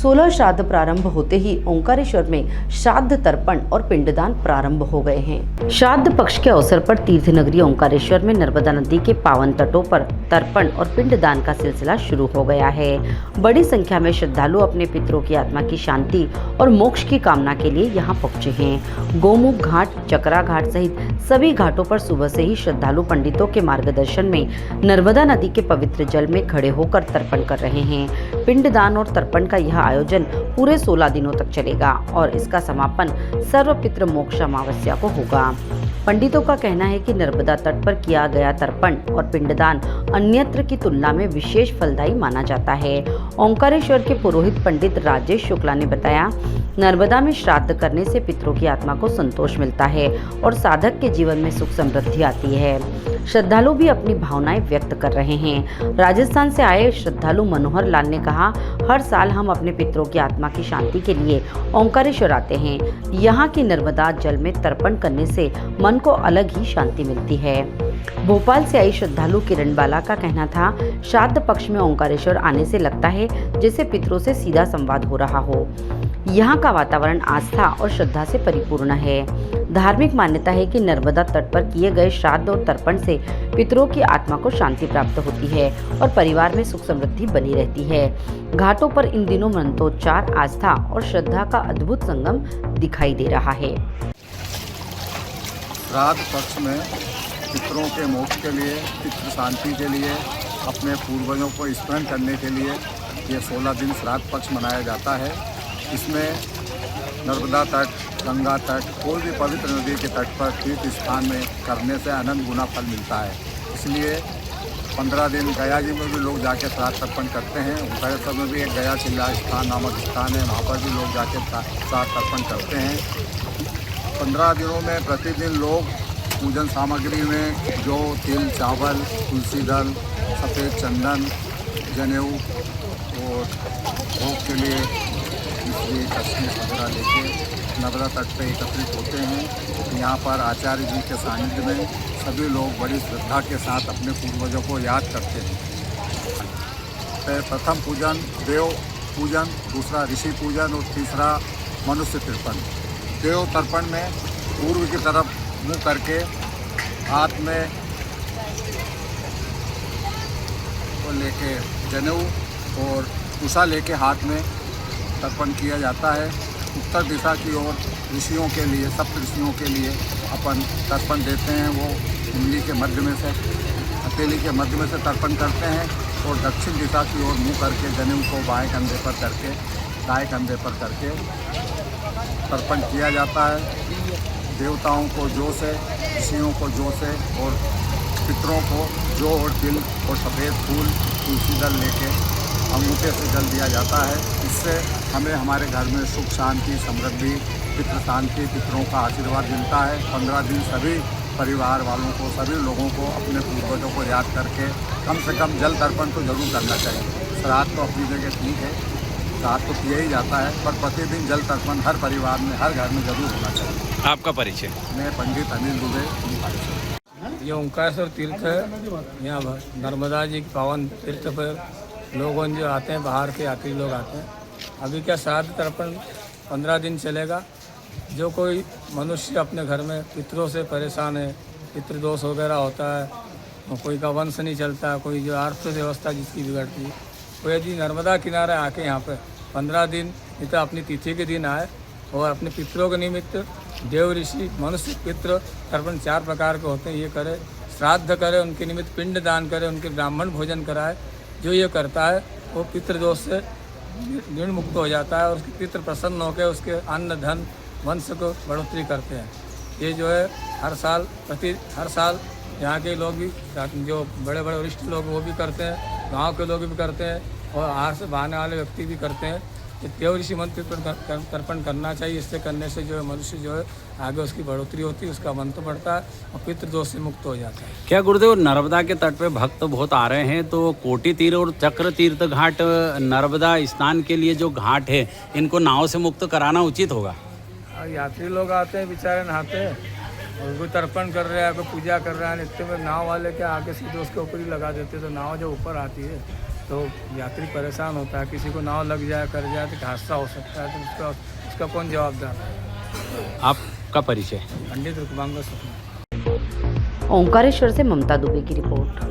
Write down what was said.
16 श्राद्ध प्रारंभ होते ही ओंकारेश्वर में श्राद्ध तर्पण और पिंडदान प्रारंभ हो गए हैं। श्राद्ध पक्ष के अवसर पर तीर्थ नगरी ओंकारेश्वर में नर्मदा नदी के पावन तटों पर तर्पण और पिंडदान का सिलसिला शुरू हो गया है। बड़ी संख्या में श्रद्धालु अपने पितरों की आत्मा की शांति और मोक्ष की कामना के लिए यहाँ पहुँचे हैं। गोमुख घाट, चकरा घाट सहित सभी घाटों पर सुबह से ही श्रद्धालु पंडितों के मार्गदर्शन में नर्मदा नदी के पवित्र जल में खड़े होकर तर्पण कर रहे हैं। पिंडदान और तर्पण का यह आयोजन पूरे 16 दिनों तक चलेगा और इसका समापन सर्वपितृ मोक्ष अमावस्या को होगा। पंडितों का कहना है कि नर्मदा तट पर किया गया तर्पण और पिंडदान अन्यत्र की तुलना में विशेष फलदायी माना जाता है। ओंकारेश्वर के पुरोहित पंडित राजेश शुक्ला ने बताया, नर्मदा में श्राद्ध करने से पितरों की आत्मा को संतोष मिलता है और साधक के जीवन में सुख समृद्धि आती है। श्रद्धालु भी अपनी भावनाएं व्यक्त कर रहे हैं। राजस्थान से आए श्रद्धालु मनोहर लाल ने कहा, हर साल हम अपने पितरों की आत्मा की शांति के लिए ओंकारेश्वर आते हैं। यहाँ की नर्मदा जल में तर्पण करने से मन को अलग ही शांति मिलती है। भोपाल से आई श्रद्धालु किरण बाला का कहना था, श्राद्ध पक्ष में ओंकारेश्वर आने से लगता है जैसे पितरों से सीधा संवाद हो रहा हो। यहाँ का वातावरण आस्था और श्रद्धा से परिपूर्ण है। धार्मिक मान्यता है कि नर्मदा तट पर किए गए श्राद्ध और तर्पण से पितरों की आत्मा को शांति प्राप्त होती है और परिवार में सुख समृद्धि बनी रहती है। घाटों पर इन दिनों मंत्रोच्चार, आस्था और श्रद्धा का अद्भुत संगम दिखाई दे रहा है। श्राद्ध पक्ष में पितरों के मोक्ष के लिए, पितृ शांति के लिए, अपने पूर्वजों को स्मरण करने के लिए ये 16 दिन श्राद्ध पक्ष मनाया जाता है। इसमें नर्मदा तट, गंगा तट, कोई भी पवित्र नदी के तट पर तीर्थ स्थान में करने से अनंत गुना फल मिलता है। इसलिए 15 दिन गया जी में भी लोग जाके श्राद्ध तर्पण करते हैं। ओंकारेश्वर में भी एक गया चिल्ला स्थान नामक स्थान है, वहाँ पर भी लोग जाके श्राद्ध तर्पण करते हैं। 15 दिनों में प्रतिदिन लोग पूजन सामग्री में जो तिल, चावल, तुलसी दल, सफ़ेद चंदन, जनेऊ और भोग के लिए मिश्री, कशमीश वगैरह लेके नर्मदा तट पर एकत्रित होते हैं। यहाँ पर आचार्य जी के सानिध्य में सभी लोग बड़ी श्रद्धा के साथ अपने पूर्वजों को याद करते हैं। प्रथम पूजन देव पूजन, दूसरा ऋषि पूजन और तीसरा मनुष्य तर्पण। देव तर्पण में पूर्व की तरफ मुँह करके हाथ में को लेके जनेऊ और कुशा लेके हाथ में तर्पण किया जाता है। उत्तर दिशा की ओर ऋषियों के लिए, सप्त ऋषियों के लिए अपन तर्पण देते हैं। वो उंगली के मध्य में से, हथेली के मध्य में से तर्पण करते हैं और दक्षिण दिशा की ओर मुँह करके जनेऊ को बाएं कंधे पर करके, दाएं कंधे पर करके तर्पण किया जाता है। देवताओं को जौ से, ऋषियों को जौ से और पितरों को जौ और तिल और सफ़ेद फूल, तुलसी दल लेके अंगूठे से जल दिया जाता है। इससे हमें हमारे घर में सुख, शांति, समृद्धि, पितृ शांति, पितरों का आशीर्वाद मिलता है। 15 दिन सभी परिवार वालों को, सभी लोगों को अपने पूर्वजों को याद करके कम से कम जल तर्पण तो जरूर करना चाहिए। श्राद्ध तो अपनी जगह ठीक है, श्राद्ध तो किया ही जाता है, पर प्रतिदिन जल तर्पण हर परिवार में, हर घर में जरूर होना चाहिए। आपका परिचय? मैं पंडित अनिल दुबे, ओंकारेश्वर। ये ओंकारेश्वर तीर्थ है। यहाँ नर्मदा जी के पावन तीर्थ पर लोगों जो आते हैं, बाहर के यात्री लोग आते हैं। अभी क्या श्राद्ध तर्पण 15 दिन चलेगा। जो कोई मनुष्य अपने घर में पितरों से परेशान है, पितृदोष वगैरह होता है, कोई का वंश नहीं चलता, कोई जो आर्थिक व्यवस्था जिसकी बिगड़ती है, वो यदि नर्मदा किनारे आके यहाँ पर 15 दिन नहीं तो अपनी तिथि के दिन आए और अपने पितरों के निमित्त देव, ऋषि, मनुष्य, पितृ तर्पण 4 प्रकार के होते हैं, ये करे, श्राद्ध करे, उनके निमित्त पिंड दान करे, उनके ब्राह्मण भोजन कराए। जो ये करता है वो पितृदोष से ऋण मुक्त हो जाता है और उसके पितृ प्रसन्न होकर उसके अन्न, धन, वंश को बढ़ोतरी करते हैं। ये जो है हर साल यहाँ के लोग भी, जो बड़े बड़े वरिष्ठ लोग वो भी करते हैं, गांव के लोग भी करते हैं और बाहर से बहाने वाले व्यक्ति भी करते हैं। देव, ऋषि, मंत्र तर्पण करना चाहिए। इससे करने से जो है मनुष्य जो है आगे उसकी बढ़ोतरी होती है, उसका मन तो बढ़ता है और पितृदोष से मुक्त हो जाता है। क्या गुरुदेव, नर्मदा के तट पे भक्त बहुत आ रहे हैं, तो कोटि तीर्थ और चक्र तीर्थ घाट, नर्मदा स्नान के लिए जो घाट है, इनको नाव से मुक्त कराना उचित होगा? यात्री लोग आते हैं, बेचारे नहाते हैं और कोई तर्पण कर रहा है, कोई पूजा कर रहा है, नित्य में नाव वाले क्या आके सीधे उसके ऊपर ही लगा देते, तो नाव जो ऊपर आती है तो यात्री परेशान होता है, किसी को नाव लग जाए कर जाए तो हादसा हो सकता है, तो उसका कौन जवाबदार है? आपका परिचय? पंडित रुकमांगा सुखना। ओंकारेश्वर से ममता दुबे की रिपोर्ट।